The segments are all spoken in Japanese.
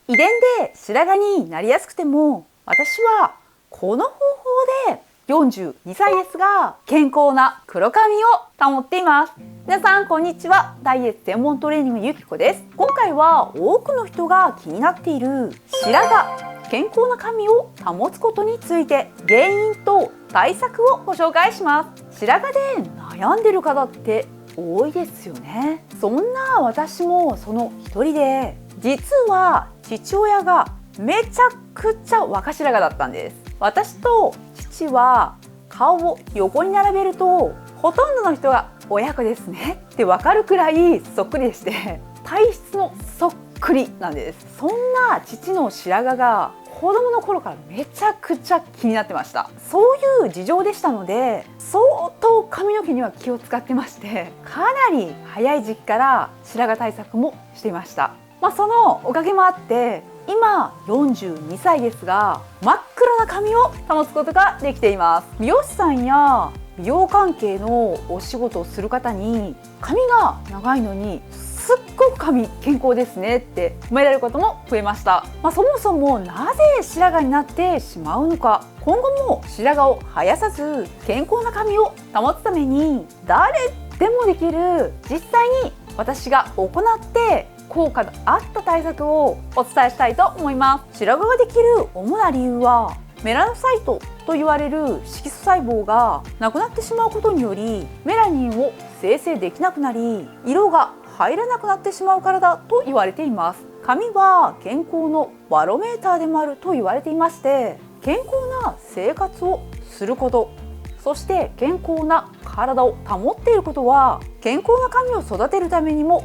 遺伝で白髪になりやすくても、私はこの方法で42歳ですが健康な黒髪を保っています。皆さんこんにちは。ダイエット専門トレーニングゆきこです。今回は多くの人が気になっている白髪、健康な髪を保つことについて原因と対策をご紹介します。白髪で悩んでる方って多いですよね。そんな私もその一人で、実は父親がめちゃくちゃ若白髪だったんです。私と父は顔を横に並べるとほとんどの人が親子ですねってわかるくらいそっくりでして、体質のそっくりなんです。そんな父の白髪が子供の頃からめちゃくちゃ気になってました。そういう事情でしたので、相当髪の毛には気を使ってまして、かなり早い時期から白髪対策もしていました。そのおかげもあって今42歳ですが真っ黒な髪を保つことができています。美容師さんや美容関係のお仕事をする方に、髪が長いのにすっごく髪健康ですねって褒められることも増えました。そもそもなぜ白髪になってしまうのか、今後も白髪を生やさず健康な髪を保つために誰でもできる、実際に私が行って効果のあった対策をお伝えしたいと思います。白髪ができる主な理由は、メラノサイトと言われる色素細胞がなくなってしまうことによりメラニンを生成できなくなり、色が入らなくなってしまうからだと言われています。髪は健康のバロメーターでもあると言われていまして、健康な生活をすること、そして健康な体を保っていることは健康な髪を育てるためにも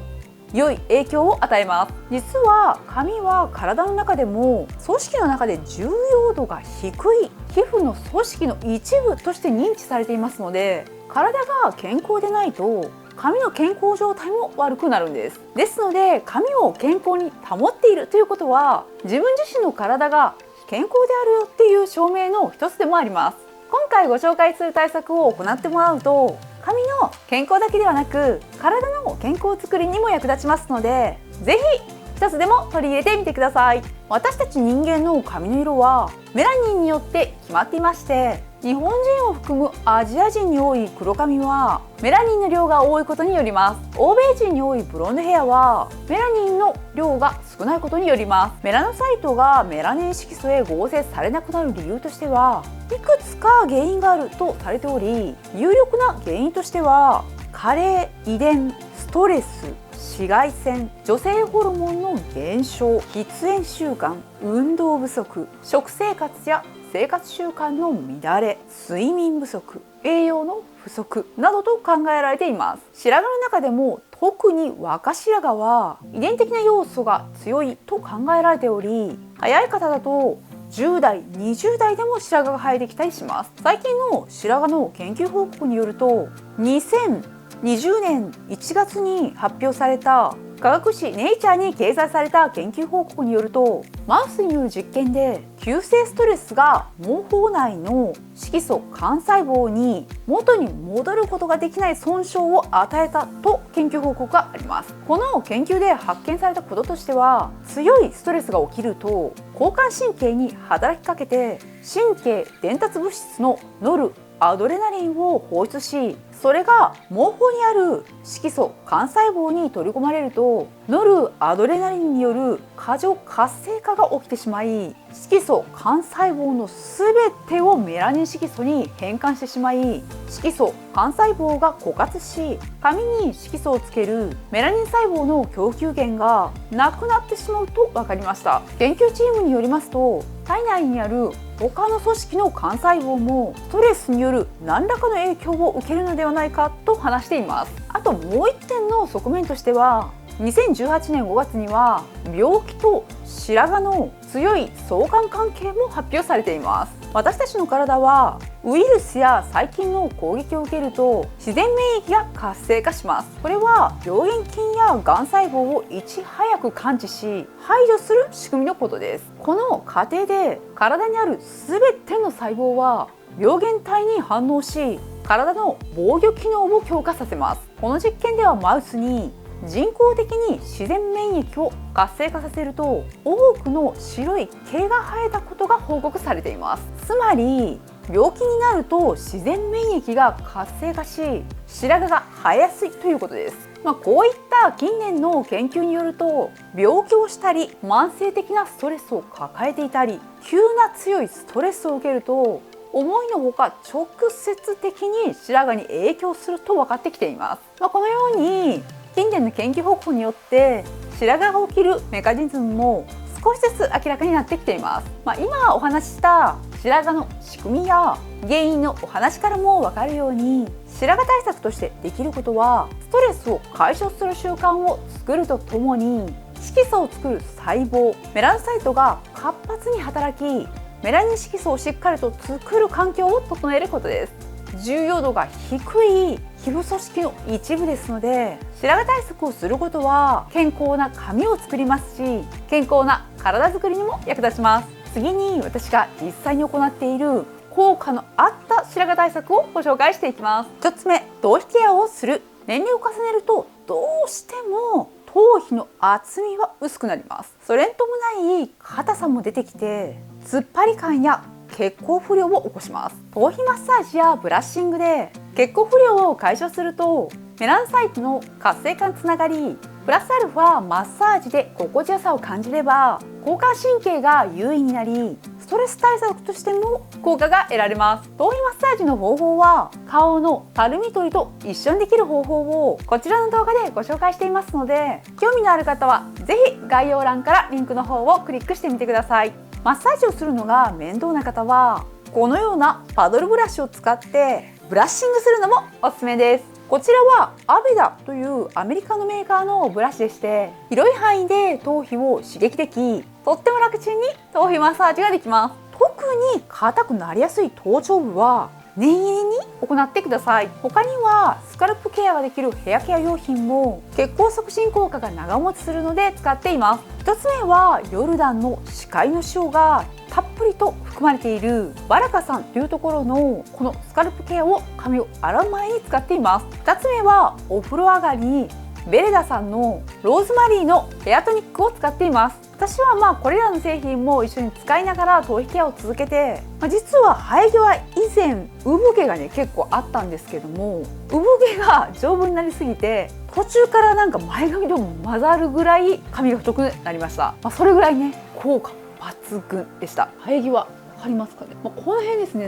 良い影響を与えます。実は髪は体の中でも組織の中で重要度が低い皮膚の組織の一部として認知されていますので、体が健康でないと髪の健康状態も悪くなるんです。ですので髪を健康に保っているということは、自分自身の体が健康であるよっていう証明の一つでもあります。今回ご紹介する対策を行ってもらうと、髪の健康だけではなく体の健康づくりにも役立ちますので、ぜひ一つでも取り入れてみてください。私たち人間の髪の色はメラニンによって決まっていまして、日本人を含むアジア人に多い黒髪はメラニンの量が多いことによります。欧米人に多いブロンドヘアはメラニンの量が少ないことによります。メラノサイトがメラニン色素へ合成されなくなる理由としてはいくつか原因があるとされており、有力な原因としては加齢、遺伝、ストレス、紫外線、女性ホルモンの減少、喫煙習慣、運動不足、食生活や生活習慣の乱れ、睡眠不足、栄養の不足などと考えられています。白髪の中でも特に若白髪は遺伝的な要素が強いと考えられており、早い方だと10代、20代でも白髪が生えてきたりします。最近の白髪の研究報告によると、2020年1月に発表された科学誌ネイチャーに掲載された研究報告によると、マウスによる実験で急性ストレスが毛包内の色素幹細胞に元に戻ることができない損傷を与えたと研究報告があります。この研究で発見されたこととしては、強いストレスが起きると交感神経に働きかけて神経伝達物質のノルアドレナリンを放出し、それが毛包にある色素幹細胞に取り込まれると、ノルアドレナリンによる過剰活性化が起きてしまい、色素幹細胞のすべてをメラニン色素に変換してしまい、色素幹細胞が枯渇し、髪に色素をつけるメラニン細胞の供給源がなくなってしまうと分かりました。研究チームによりますと、体内にある他の組織の幹細胞もストレスによる何らかの影響を受けるのではないかと話しています。あともう一点の側面としては、2018年5月には病気と白髪の強い相関関係も発表されています。私たちの体はウイルスや細菌の攻撃を受けると自然免疫が活性化します。これは病原菌やがん細胞をいち早く感知し排除する仕組みのことです。この過程で体にある全ての細胞は病原体に反応し、体の防御機能を強化させます。この実験ではマウスに人工的に自然免疫を活性化させると多くの白い毛が生えたことが報告されています。つまり病気になると自然免疫が活性化し白髪が生えやすいということです。こういった近年の研究によると病気をしたり慢性的なストレスを抱えていたり急な強いストレスを受けると思いのほか直接的に白髪に影響すると分かってきています。このように近年の研究報告によって白髪が起きるメカニズムも少しずつ明らかになってきています。今お話しした白髪の仕組みや原因のお話からも分かるように白髪対策としてできることはストレスを解消する習慣を作るとともに色素を作る細胞メラノサイトが活発に働きメラニン色素をしっかりと作る環境を整えることです。重要度が低い皮膚組織の一部ですので白髪対策をすることは健康な髪を作りますし健康な体づくりにも役立ちます。次に私が実際に行っている効果のあった白髪対策をご紹介していきます。1つ目、頭皮ケアをする。年齢を重ねるとどうしても頭皮の厚みは薄くなります。それに伴い硬さも出てきて突っ張り感や血行不良を起こします。頭皮マッサージやブラッシングで血行不良を解消するとメラノサイトの活性化につながりプラスアルファマッサージで心地よさを感じれば交感神経が優位になりストレス対策としても効果が得られます。頭皮マッサージの方法は顔のたるみ取りと一緒にできる方法をこちらの動画でご紹介していますので興味のある方はぜひ概要欄からリンクの方をクリックしてみてください。マッサージをするのが面倒な方はこのようなパドルブラシを使ってブラッシングするのもおすすめです。こちらはアベダというアメリカのメーカーのブラシでして広い範囲で頭皮を刺激できとっても楽ちんに頭皮マッサージができます。特に硬くなりやすい頭頂部は念入りに行ってください。他にはスカルプケアができるヘアケア用品も血行促進効果が長持ちするので使っています。1つ目はヨルダンの歯科医の塩がたっぷりと含まれているバラカさんというところのこのスカルプケアを髪を洗う前に使っています。2つ目はお風呂上がりにベレダさんのローズマリーのヘアトニックを使っています。私はこれらの製品も一緒に使いながら頭皮ケアを続けて、実は生え際以前産毛がね結構あったんですけども産毛が丈夫になりすぎて途中から前髪と混ざるぐらい髪が太くなりました。それぐらいね効果抜群でした。生え際わかりますかね。この辺ですね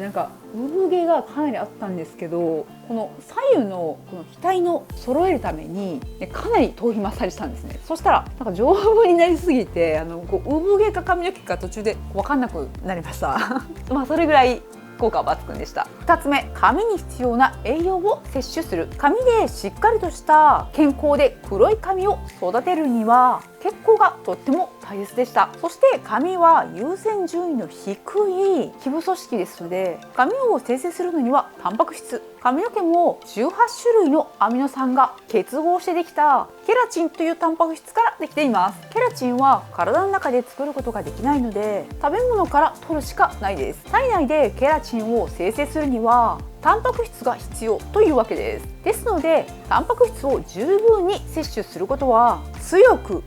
産毛がかなりあったんですけどこの左右のこの額の揃えるためにかなり頭皮マッサージしたんですね。そしたら丈夫になりすぎて産毛か髪の毛か途中で分かんなくなりましたそれぐらい効果は抜群でした。2つ目、髪に必要な栄養を摂取する。髪でしっかりとした健康で黒い髪を育てるには血行がとっても大切でした。そして髪は優先順位の低い皮膚組織ですので髪を生成するのにはタンパク質、髪の毛も18種類のアミノ酸が結合してできたケラチンというタンパク質からできています。ケラチンは体の中で作ることができないので食べ物から取るしかないです。体内でケラチンを生成するにはタンパク質が必要というわけです。ですのでタンパク質を十分に摂取することは強く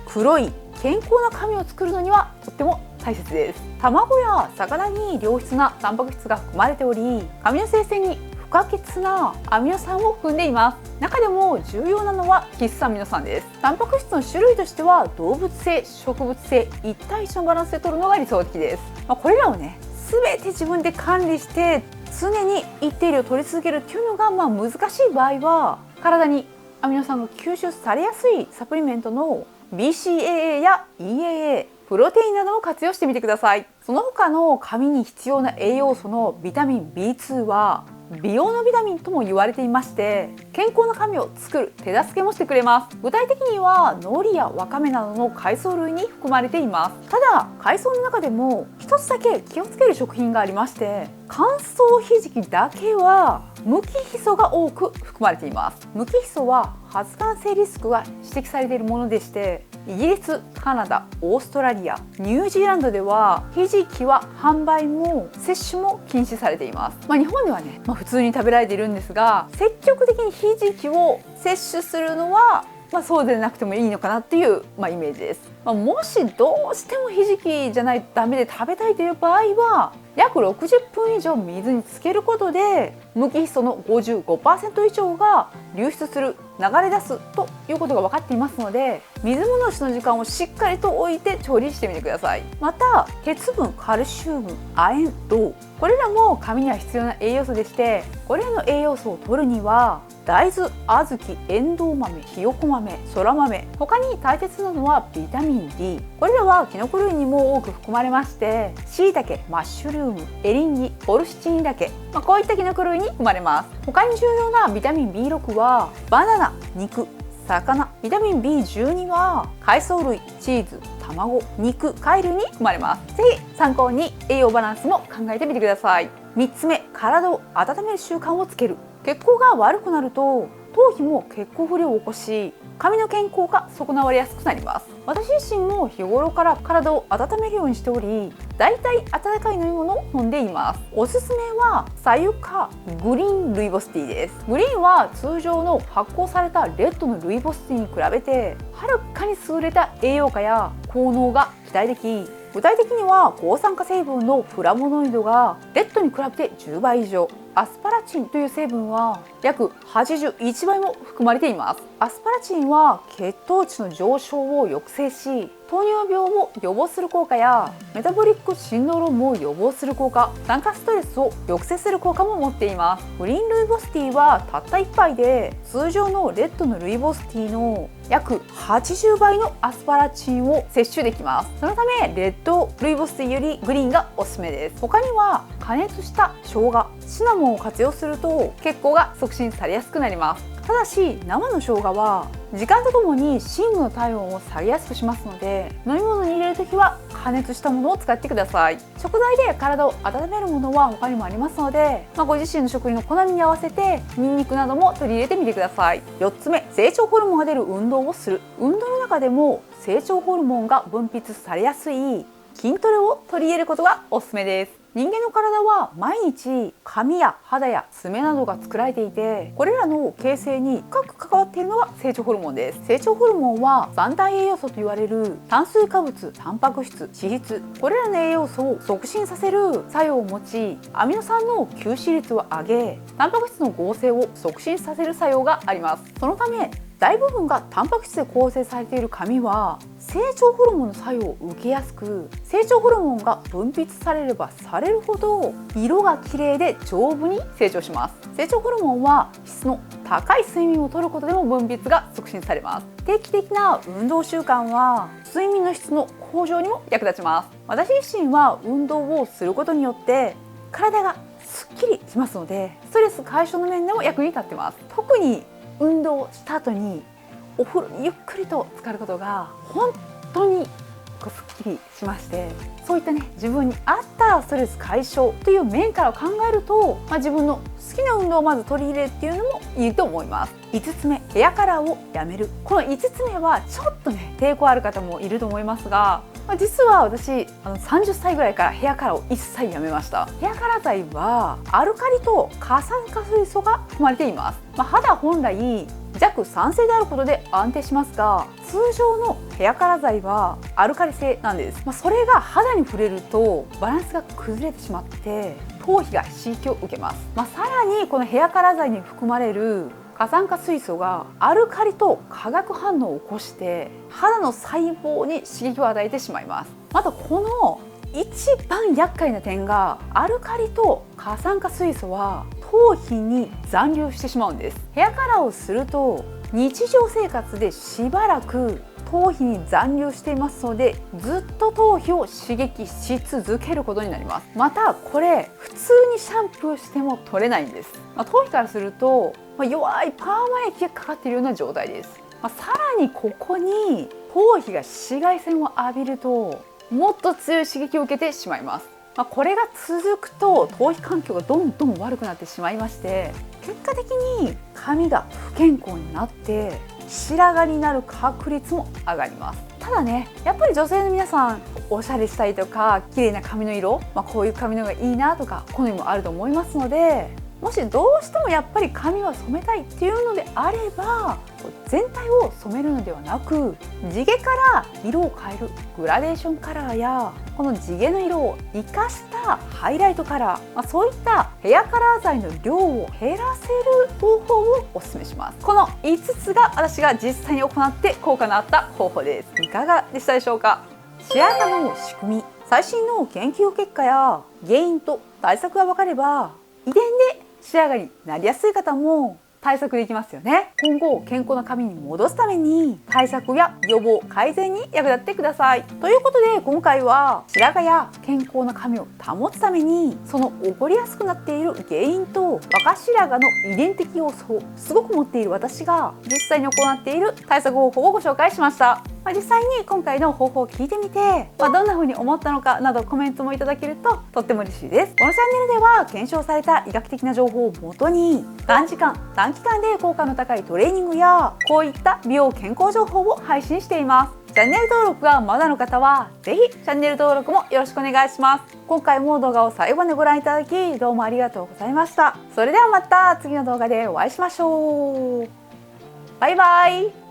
黒い健康な髪を作るのにはとっても大切です。卵や魚に良質なタンパク質が含まれており髪の生成に不可欠なアミノ酸を含んでいます。中でも重要なのは必須アミノ酸です。タンパク質の種類としては動物性、植物性1対1のバランスで取るのが理想的です。これらをね全て自分で管理して常に一定量取り続けるっていうのが難しい場合は体にアミノ酸が吸収されやすいサプリメントの BCAA や EAA、プロテインなどを活用してみてください。その他の髪に必要な栄養素のビタミン B2 は美容のビタミンとも言われていまして健康な髪を作る手助けもしてくれます。具体的には海苔やわかめなどの海藻類に含まれています。ただ海藻の中でも一つだけ気をつける食品がありまして乾燥ひじきだけは無機ヒ素が多く含まれています。無機ヒ素は発がん性リスクが指摘されているものでしてイギリス、カナダ、オーストラリア、ニュージーランドではひじきは販売も摂取も禁止されています。日本ではね、普通に食べられているんですが積極的にひじきを摂取するのはそうでなくてもいいのかなっていう、イメージです。もしどうしてもひじきじゃないとダメで食べたいという場合は約60分以上水につけることで無機ヒ素の 55% 以上が流出する流れ出すということが分かっていますので、水戻しの時間をしっかりと置いて調理してみてください。また鉄分、カルシウム、亜鉛、銅、これらも髪には必要な栄養素でして、これらの栄養素を摂るには大豆、小豆、エンドウ豆、ひよこ豆、そら豆、他に大切なのはビタミン D、 これらはキノコ類にも多く含まれまして、しいたけ、マッシュルーム、エリンギ、ボルシチンダケ、こういったキノコ類に含まれます。他に重要なビタミン B6 はバナナ、肉、魚、ビタミン B12 は海藻類、チーズ、卵、肉、貝類に含まれます。ぜひ参考に栄養バランスも考えてみてください。3つ目、体を温める習慣をつける。血行が悪くなると頭皮も血行不良を起こし、髪の健康が損なわれやすくなります。私自身も日頃から体を温めるようにしており、だいたい温かい飲み物を飲んでいます。おすすめは左右かグリーンルイボスティーです。グリーンは通常の発酵されたレッドのルイボスティーに比べてはるかに優れた栄養価や効能が期待でき、具体的には抗酸化成分のフラボノイドがレッドに比べて10倍以上、アスパラチンという成分は約81倍も含まれています。アスパラチンは血糖値の上昇を抑制し、糖尿病を予防する効果やメタボリックシンドロームを予防する効果、酸化ストレスを抑制する効果も持っています。グリーンルイボスティーはたった1杯で通常のレッドのルイボスティーの約80倍のアスパラチンを摂取できます。そのためレッドルイボスティーよりグリーンがおすすめです。他には加熱した生姜、シナモンを活用すると血行が促進されやすくなります。ただし生の生姜は時間とともに芯の体温を下げやすくしますので、飲み物に入れるときは加熱したものを使ってください。食材で体を温めるものは他にもありますので、ご自身の食事の好みに合わせてニンニクなども取り入れてみてください。4つ目、成長ホルモンが出る運動をする。運動の中でも成長ホルモンが分泌されやすい筋トレを取り入れることがおすすめです。人間の体は毎日髪や肌や爪などが作られていて、これらの形成に深く関わっているのが成長ホルモンです。成長ホルモンは三大栄養素と言われる炭水化物、タンパク質、脂質、これらの栄養素を促進させる作用を持ち、アミノ酸の吸収率を上げ、タンパク質の合成を促進させる作用があります。そのため大部分がタンパク質で構成されている髪は成長ホルモンの作用を受けやすく、成長ホルモンが分泌されればされるほど色が綺麗で丈夫に成長します。成長ホルモンは質の高い睡眠をとることでも分泌が促進されます。定期的な運動習慣は睡眠の質の向上にも役立ちます。私自身は運動をすることによって体がすっきりしますので、ストレス解消の面でも役に立ってます。特に運動した後にお風呂にゆっくりと浸かることが本当にすっきりしまして、そういった自分に合ったストレス解消という面から考えると、自分の好きな運動をまず取り入れるっていうのもいいと思います。5つ目、ヘアカラーをやめる。この5つ目はちょっと抵抗ある方もいると思いますが、実は私30歳ぐらいからヘアカラーを一切やめました。ヘアカラー剤はアルカリと過酸化水素が含まれています。肌本来弱酸性であることで安定しますが、通常のヘアカラー剤はアルカリ性なんです。それが肌に触れるとバランスが崩れてしまって頭皮が刺激を受けます。さらにこのヘアカラー剤に含まれる過酸化水素がアルカリと化学反応を起こして肌の細胞に刺激を与えてしまいます。またこの一番厄介な点が、アルカリと過酸化水素は頭皮に残留してしまうんです。ヘアカラーをすると日常生活でしばらく頭皮に残留していますので、ずっと頭皮を刺激し続けることになります。またこれ普通にシャンプーしても取れないんです。頭皮からすると弱いパーマ液がかかっているような状態です。さらにここに頭皮が紫外線を浴びるともっと強い刺激を受けてしまいます。これが続くと頭皮環境がどんどん悪くなってしまいまして、結果的に髪が不健康になって白髪になる確率も上がります。ただやっぱり女性の皆さんおしゃれしたいとか綺麗な髪の色、こういう髪の色がいいなとか好みもあると思いますので、もしどうしてもやっぱり髪は染めたいっていうのであれば、全体を染めるのではなく、地毛から色を変えるグラデーションカラーや、この地毛の色を生かしたハイライトカラー、そういったヘアカラー剤の量を減らせる方法をお勧めします。この5つが私が実際に行って効果のあった方法です。いかがでしたでしょうか。白髪の仕組み、最新の研究結果や原因と対策が分かれば、遺伝で白髪になりやすい方も対策できますよね。今後健康な髪に戻すために対策や予防改善に役立ってください。ということで今回は白髪や健康な髪を保つためにその起こりやすくなっている原因と若白髪の遺伝的要素をすごく持っている私が実際に行っている対策方法をご紹介しました。実際に今回の方法を聞いてみて、どんな風に思ったのかなどコメントもいただけるととっても嬉しいです。このチャンネルでは検証された医学的な情報をもとに短時間短期間で効果の高いトレーニングやこういった美容健康情報を配信しています。チャンネル登録がまだの方はぜひチャンネル登録もよろしくお願いします。今回も動画を最後までご覧いただきどうもありがとうございました。それではまた次の動画でお会いしましょう。バイバイ。